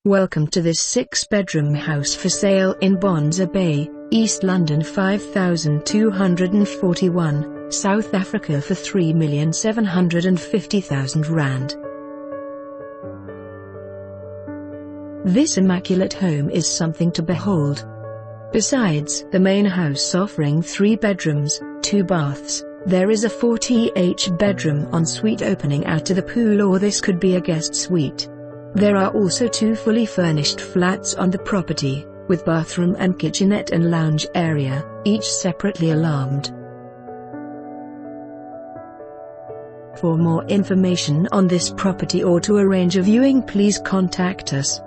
Welcome to this 6-bedroom house for sale in Bonza Bay, East London 5241, South Africa for R3,750,000. This immaculate home is something to behold. Besides the main house offering 3 bedrooms, 2 baths, there is a 40-each bedroom ensuite opening out to the pool, or this could be a guest suite. There are also 2 fully furnished flats on the property, with bathroom and kitchenette and lounge area, each separately alarmed. For more information on this property or to arrange a viewing, please contact us.